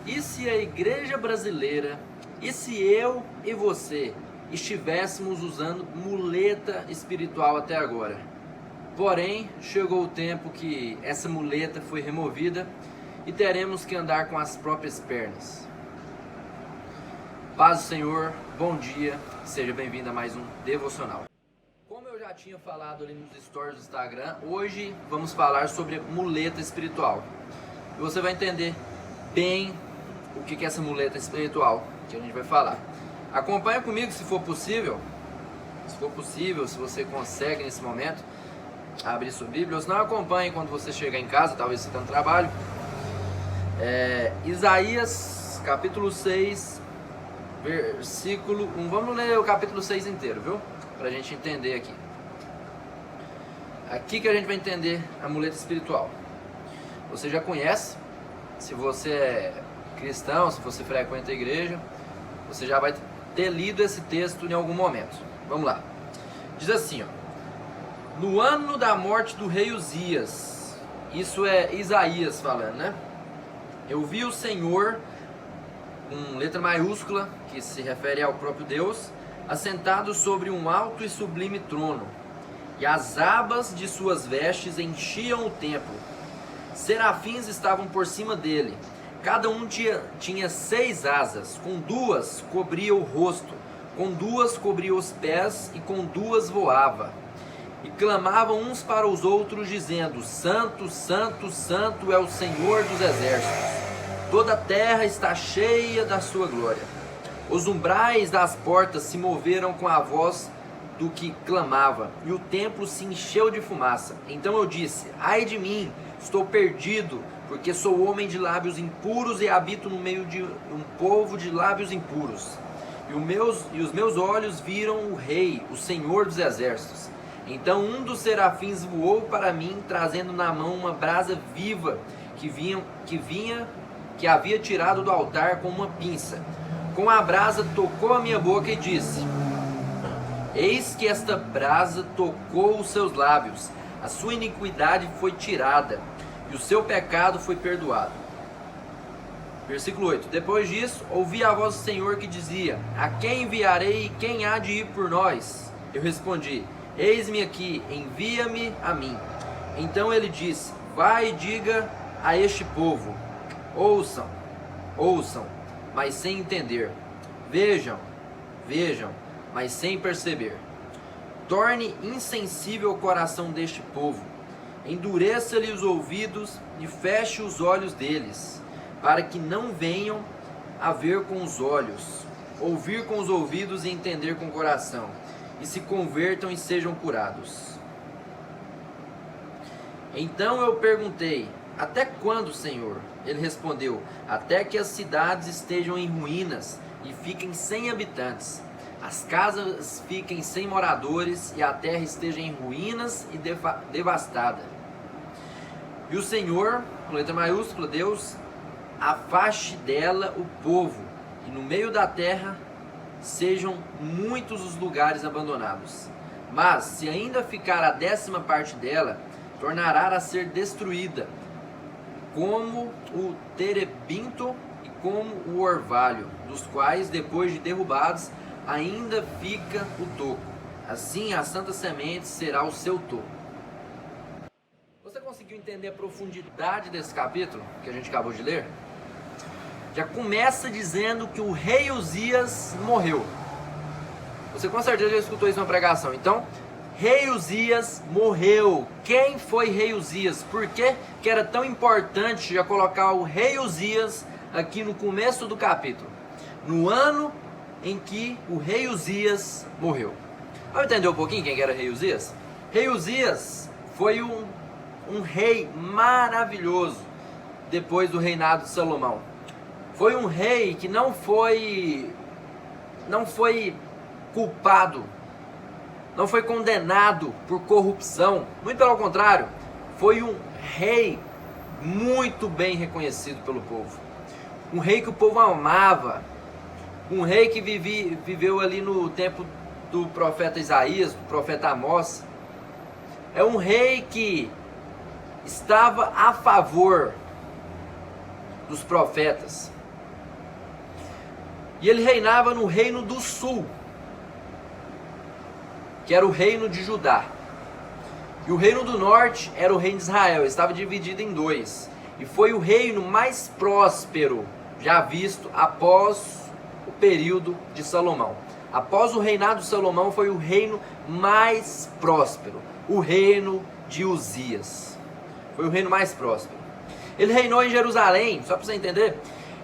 E se a igreja brasileira, e se eu e você estivéssemos usando muleta espiritual até agora? Porém, chegou o tempo que essa muleta foi removida e teremos que andar com as próprias pernas. Paz do Senhor, bom dia, seja bem-vindo a mais um Devocional. Como eu já tinha falado ali nos stories do Instagram, hoje vamos falar sobre muleta espiritual. E você vai entender bem o que é essa muleta espiritual que a gente vai falar. Acompanha comigo se for possível, se você consegue nesse momento abrir sua Bíblia, ou se não, acompanhe quando você chegar em casa, talvez você está no trabalho. Isaías capítulo 6, versículo 1, vamos ler o capítulo 6 inteiro, viu? Pra gente entender aqui. Aqui que a gente vai entender a muleta espiritual. Você já conhece, se você é cristão, se você frequenta a igreja, você já vai ter lido esse texto em algum momento. Vamos lá. Diz assim, ó: no ano da morte do rei Uzias, isso é Isaías falando, né? Eu vi o Senhor, com letra maiúscula, que se refere ao próprio Deus, assentado sobre um alto e sublime trono, e as abas de suas vestes enchiam o templo. Serafins estavam por cima dele, cada um tinha 6 asas, com 2 cobria o rosto, com 2 cobria os pés, e com 2 voava. E clamavam uns para os outros, dizendo: Santo, Santo, Santo é o Senhor dos exércitos. Toda a terra está cheia da sua glória. Os umbrais das portas se moveram com a voz do que clamava, e o templo se encheu de fumaça. Então eu disse: ai de mim, estou perdido, porque sou homem de lábios impuros e habito no meio de um povo de lábios impuros. E os meus olhos viram o Rei, o Senhor dos exércitos. Então um dos serafins voou para mim, trazendo na mão uma brasa viva que havia tirado do altar com uma pinça. Com a brasa tocou a minha boca e disse: eis que esta brasa tocou os seus lábios, a sua iniquidade foi tirada, e o seu pecado foi perdoado. Versículo 8: depois disso, ouvi a voz do Senhor que dizia: a quem enviarei e quem há de ir por nós? Eu respondi: eis-me aqui, envia-me a mim. Então ele disse: vai e diga a este povo: ouçam, mas sem entender, vejam, mas sem perceber. Torne insensível o coração deste povo, endureça-lhe os ouvidos e feche os olhos deles, para que não venham a ver com os olhos, ouvir com os ouvidos e entender com o coração, e se convertam e sejam curados. Então eu perguntei: até quando, Senhor? Ele respondeu: até que as cidades estejam em ruínas e fiquem sem habitantes, as casas fiquem sem moradores e a terra esteja em ruínas e devastada. E o Senhor, com letra maiúscula, Deus, afaste dela o povo, e no meio da terra sejam muitos os lugares abandonados. Mas se ainda ficar a 10ª parte dela, tornará a ser destruída, como o terebinto e como o orvalho, dos quais, depois de derrubados, ainda fica o toco. Assim a santa semente será o seu toco. Você conseguiu entender a profundidade desse capítulo que a gente acabou de ler? Já começa dizendo que o rei Uzias morreu. Você com certeza já escutou isso na pregação. Então, rei Uzias morreu. Quem foi rei Uzias? Por que era tão importante já colocar o rei Uzias aqui no começo do capítulo? No ano em que o rei Uzias morreu. Vamos entender um pouquinho quem era rei Uzias? Rei Uzias foi um rei maravilhoso depois do reinado de Salomão. Foi um rei que não foi culpado, não foi condenado por corrupção, muito pelo contrário, foi um rei muito bem reconhecido pelo povo, um rei que o povo amava, um rei que viveu ali no tempo do profeta Isaías, do profeta Amós. É um rei que estava a favor dos profetas, E ele reinava no reino do sul, que era o reino de Judá. E o reino do norte era o reino de Israel, estava dividido em dois. E foi o reino mais próspero já visto após o período de Salomão. Após o reinado de Salomão foi o reino mais próspero, o reino de Uzias. Foi o reino mais próspero. Ele reinou em Jerusalém, só para você entender,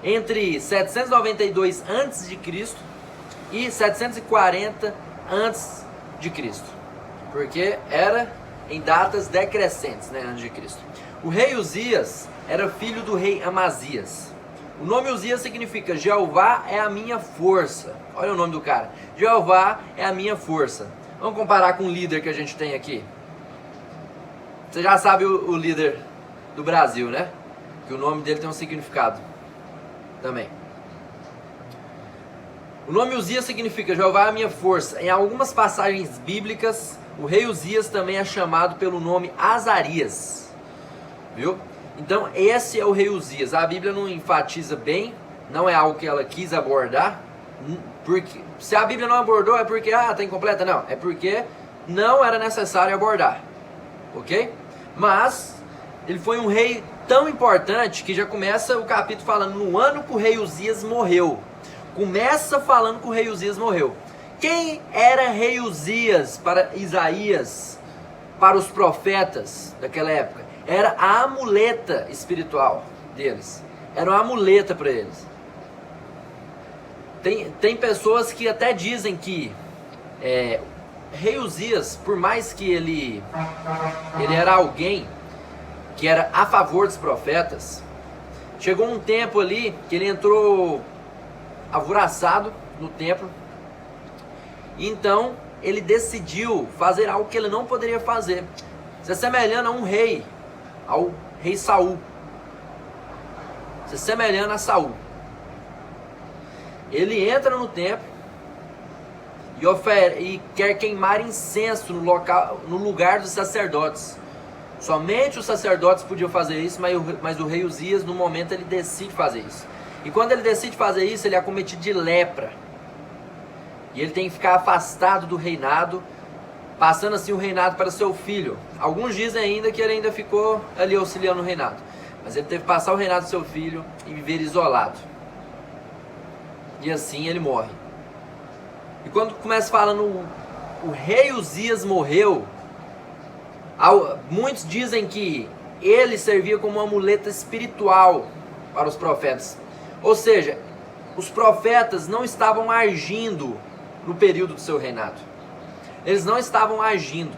entre 792 a.C. e 740 a.C., porque era em datas decrescentes, né, antes de Cristo. O rei Uzias era filho do rei Amazias. O nome Uzias significa Jeová é a minha força. Olha o nome do cara. Jeová é a minha força. Vamos comparar com o líder que a gente tem aqui. Você já sabe o líder do Brasil, né? Que o nome dele tem um significado também. O nome Uzias significa Jeová é a minha força. Em algumas passagens bíblicas, o rei Uzias também é chamado pelo nome Azarias. Viu? Então esse é o rei Uzias. A Bíblia não enfatiza bem, não é algo que ela quis abordar, porque se a Bíblia não abordou é porque está incompleta, não, é porque não era necessário abordar, ok? Mas ele foi um rei tão importante que já começa o capítulo falando no ano que o rei Uzias morreu. Começa falando que o rei Uzias morreu. Quem era rei Uzias para Isaías, para os profetas daquela época? Era a amuleta espiritual deles. Era uma amuleta para eles. Tem pessoas que até dizem que rei Uzias, por mais que ele era alguém que era a favor dos profetas, chegou um tempo ali que ele entrou alvoroçado no templo. Então ele decidiu fazer algo que ele não poderia fazer, se assemelhando a um rei, ao rei Saul, se assemelhando a Saul. Ele entra no templo e quer queimar incenso no lugar dos sacerdotes. Somente os sacerdotes podiam fazer isso, mas o rei Uzias, no momento, ele decide fazer isso. E quando ele decide fazer isso, ele é acometido de lepra. E ele tem que ficar afastado do reinado, passando assim o reinado para seu filho. Alguns dizem ainda que ele ainda ficou ali auxiliando o reinado, mas ele teve que passar o reinado do seu filho e viver isolado. E assim ele morre. E quando começa falando o rei Uzias morreu, muitos dizem que ele servia como uma muleta espiritual para os profetas. Ou seja, os profetas não estavam agindo no período do seu reinado. Eles não estavam agindo.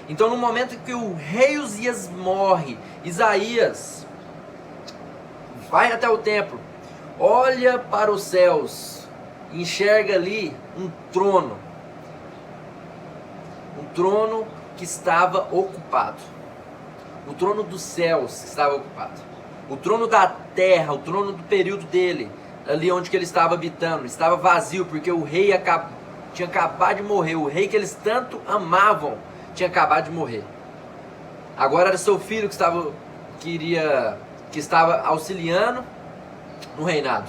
Então no momento que o rei Uzias morre, Isaías vai até o templo, olha para os céus, enxerga ali um trono que estava ocupado, o trono dos céus que estava ocupado, o trono da terra, o trono do período dele, ali onde que ele estava habitando, estava vazio, porque o rei tinha acabado de morrer, o rei que eles tanto amavam tinha acabado de morrer. Agora era seu filho que estava auxiliando no reinado.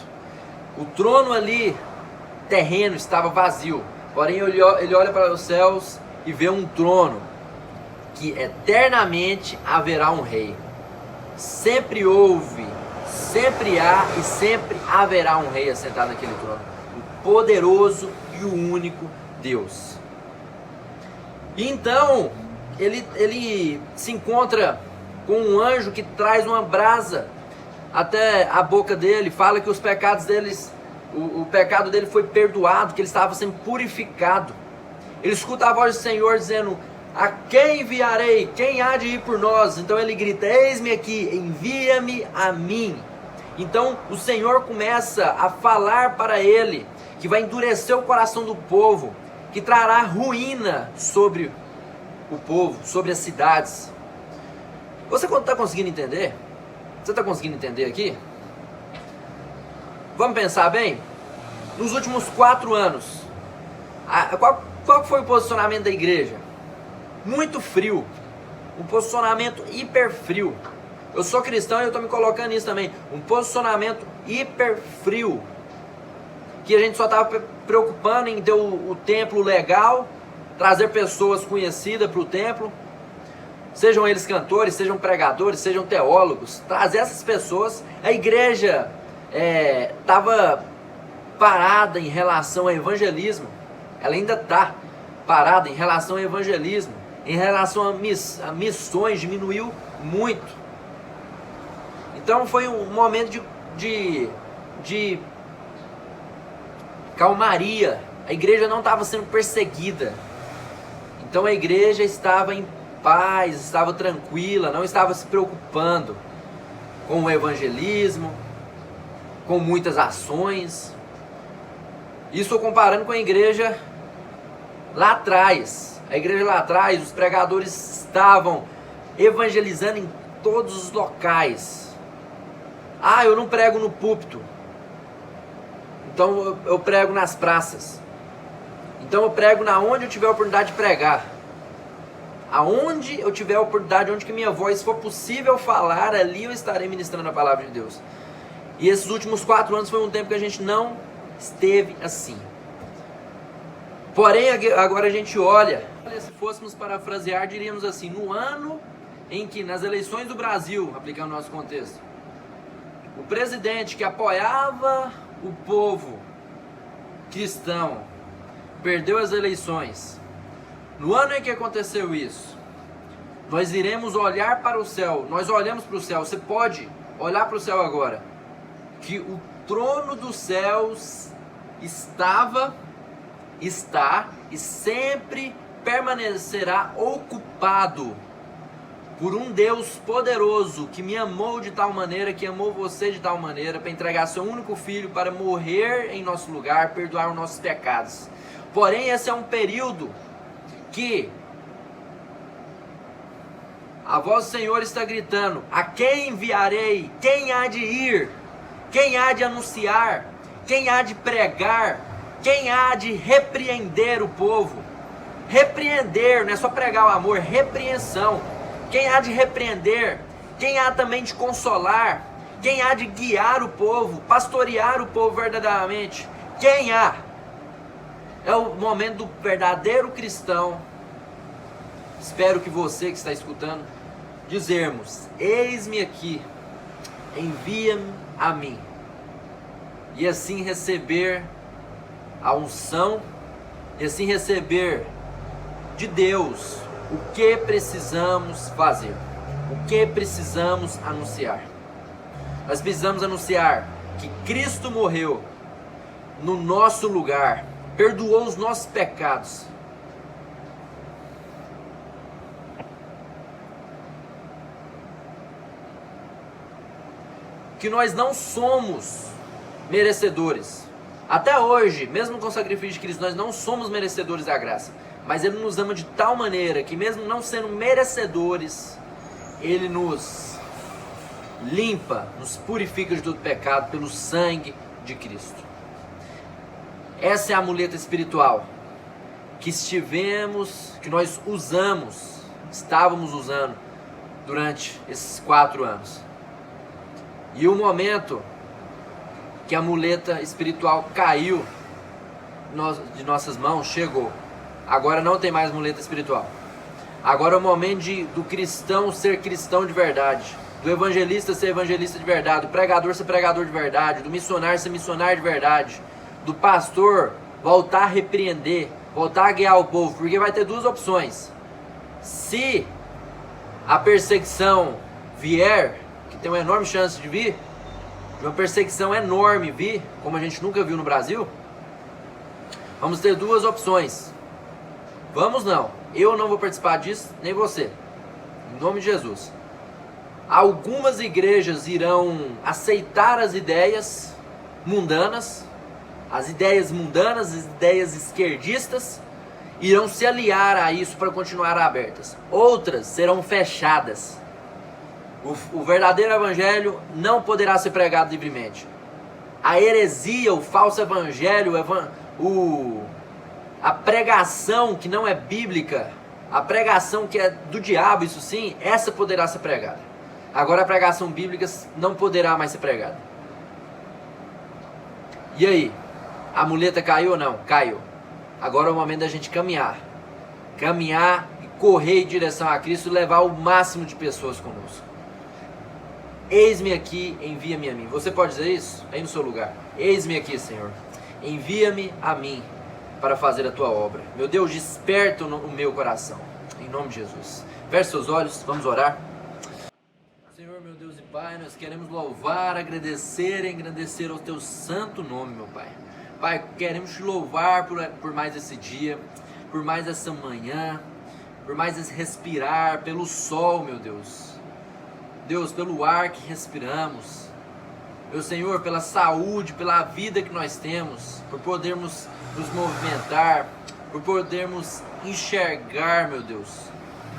O trono ali terreno estava vazio, porém ele olha para os céus e vê um trono que eternamente haverá um rei. Sempre houve, sempre há e sempre haverá um rei assentado naquele trono, o poderoso e o único Deus. E então ele se encontra com um anjo que traz uma brasa até a boca dele, fala que os pecados deles, o pecado dele foi perdoado, que ele estava sendo purificado. Ele escuta a voz do Senhor dizendo: a quem enviarei? Quem há de ir por nós? Então ele grita: eis-me aqui, envia-me a mim. Então o Senhor começa a falar para ele que vai endurecer o coração do povo, que trará ruína sobre o povo, sobre as cidades. Você está conseguindo entender? Você está conseguindo entender aqui? Vamos pensar bem? Nos últimos 4 anos, qual foi o posicionamento da igreja? Muito frio, um posicionamento hiper frio. Eu sou cristão e eu estou me colocando nisso também. Um posicionamento hiper frio que a gente só estava preocupando em ter o templo legal, trazer pessoas conhecidas para o templo, sejam eles cantores, sejam pregadores, sejam teólogos, trazer essas pessoas. A igreja estava parada em relação ao evangelismo, ela ainda está parada em relação ao evangelismo, em relação a missões, diminuiu muito. Então foi um momento de calmaria. A igreja não estava sendo perseguida, então a igreja estava em paz, estava tranquila, não estava se preocupando com o evangelismo, com muitas ações. Isso comparando com a igreja lá atrás. A igreja lá atrás, os pregadores estavam evangelizando em todos os locais. Ah, eu não prego no púlpito, então eu prego nas praças. Então eu prego na onde eu tiver a oportunidade de pregar. Aonde eu tiver a oportunidade, onde que minha voz for possível falar, ali eu estarei ministrando a palavra de Deus. E esses últimos 4 anos foi um tempo que a gente não esteve assim. Porém, agora a gente olha, se fôssemos parafrasear, diríamos assim: no ano em que, nas eleições do Brasil, aplicando o nosso contexto, o presidente que apoiava o povo cristão perdeu as eleições, no ano em que aconteceu isso, nós iremos olhar para o céu. Nós olhamos para o céu. Você pode olhar para o céu agora, que o trono dos céus está e sempre permanecerá ocupado por um Deus poderoso que me amou de tal maneira, que amou você de tal maneira, para entregar seu único filho para morrer em nosso lugar, perdoar os nossos pecados. Porém, esse é um período que a voz do Senhor está gritando: a quem enviarei? Quem há de ir? Quem há de anunciar? Quem há de pregar? Quem há de repreender o povo? Repreender, não é só pregar o amor, repreensão. Quem há de repreender? Quem há também de consolar? Quem há de guiar o povo, pastorear o povo verdadeiramente? Quem há? É o momento do verdadeiro cristão. Espero que você que está escutando, dizermos: eis-me aqui, envia-me a mim. E assim receber a unção, e assim receber de Deus o que precisamos fazer, o que precisamos anunciar. Nós precisamos anunciar que Cristo morreu no nosso lugar, perdoou os nossos pecados, que nós não somos merecedores. Até hoje, mesmo com o sacrifício de Cristo, nós não somos merecedores da graça. Mas Ele nos ama de tal maneira que, mesmo não sendo merecedores, Ele nos limpa, nos purifica de todo pecado pelo sangue de Cristo. Essa é a muleta espiritual que nós estávamos usando durante esses 4 anos. E o momento que a muleta espiritual caiu de nossas mãos chegou. Agora não tem mais muleta espiritual. Agora é o momento do cristão ser cristão de verdade, do evangelista ser evangelista de verdade, do pregador ser pregador de verdade, do missionário ser missionário de verdade, do pastor voltar a repreender, voltar a guiar o povo, porque vai ter 2 opções. Se a perseguição vier, que tem uma enorme chance de vir, uma perseguição enorme vir, como a gente nunca viu no Brasil, vamos ter 2 opções. Vamos não, eu não vou participar disso, nem você, em nome de Jesus. Algumas igrejas irão aceitar as ideias mundanas, as ideias esquerdistas, irão se aliar a isso para continuar abertas. Outras serão fechadas. O verdadeiro evangelho não poderá ser pregado livremente. A heresia, o falso evangelho, a pregação que não é bíblica, a pregação que é do diabo, isso sim, essa poderá ser pregada. Agora a pregação bíblica não poderá mais ser pregada. E aí? A muleta caiu ou não? Caiu. Agora é o momento da gente caminhar. Caminhar e correr em direção a Cristo e levar o máximo de pessoas conosco. Eis-me aqui, envia-me a mim. Você pode dizer isso? Aí no seu lugar. Eis-me aqui, Senhor. Envia-me a mim para fazer a tua obra. Meu Deus, desperta o meu coração. Em nome de Jesus. Feche seus olhos, vamos orar. Senhor, meu Deus e Pai, nós queremos louvar, agradecer e engrandecer ao teu santo nome, meu Pai. Pai, queremos te louvar por mais esse dia, por mais essa manhã, por mais esse respirar, pelo sol, meu Deus. Deus, pelo ar que respiramos. Meu Senhor, pela saúde, pela vida que nós temos, por podermos nos movimentar, por podermos enxergar, meu Deus.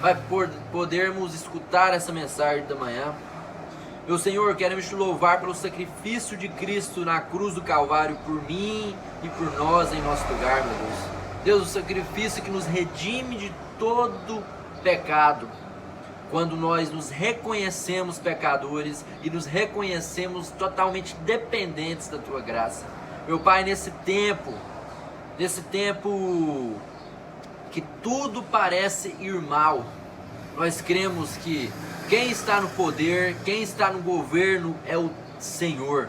Pai, por podermos escutar essa mensagem da manhã. Meu Senhor, queremos te louvar pelo sacrifício de Cristo na cruz do Calvário por mim e por nós em nosso lugar, meu Deus. Deus, o sacrifício que nos redime de todo pecado. Quando nós nos reconhecemos pecadores e nos reconhecemos totalmente dependentes da tua graça. Meu Pai, nesse tempo que tudo parece ir mal, nós cremos que quem está no poder, quem está no governo é o Senhor.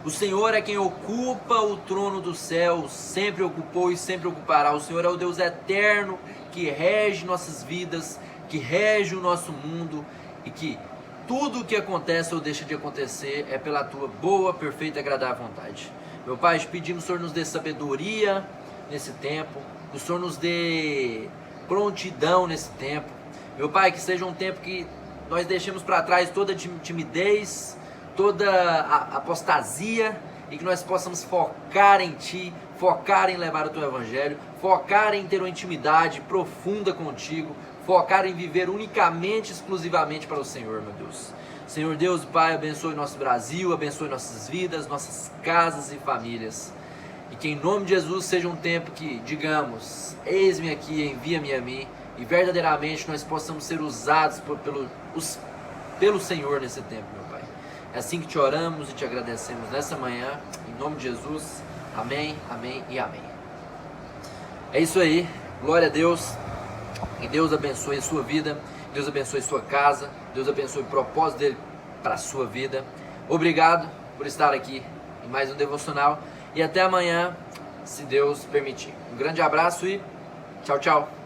O Senhor é quem ocupa o trono do céu, sempre ocupou e sempre ocupará. O Senhor é o Deus eterno que rege nossas vidas, que rege o nosso mundo, e que tudo o que acontece ou deixa de acontecer é pela tua boa, perfeita e agradável vontade. Meu Pai, te pedimos, o Senhor nos dê sabedoria nesse tempo, o Senhor nos dê prontidão nesse tempo. Meu Pai, que seja um tempo que nós deixemos para trás toda timidez, toda a apostasia, e que nós possamos focar em Ti, focar em levar o Teu Evangelho, focar em ter uma intimidade profunda contigo, focar em viver unicamente, exclusivamente para o Senhor, meu Deus. Senhor Deus e Pai, abençoe nosso Brasil, abençoe nossas vidas, nossas casas e famílias. E que em nome de Jesus seja um tempo que digamos, eis-me aqui, envia-me a mim, e verdadeiramente nós possamos ser usados pelo Senhor nesse tempo, meu Pai. É assim que te oramos e te agradecemos nessa manhã, em nome de Jesus. Amém, amém e amém. É isso aí, glória a Deus. Que Deus abençoe a sua vida, Deus abençoe a sua casa, Deus abençoe o propósito dele para a sua vida. Obrigado por estar aqui em mais um devocional e até amanhã, se Deus permitir. Um grande abraço e tchau, tchau.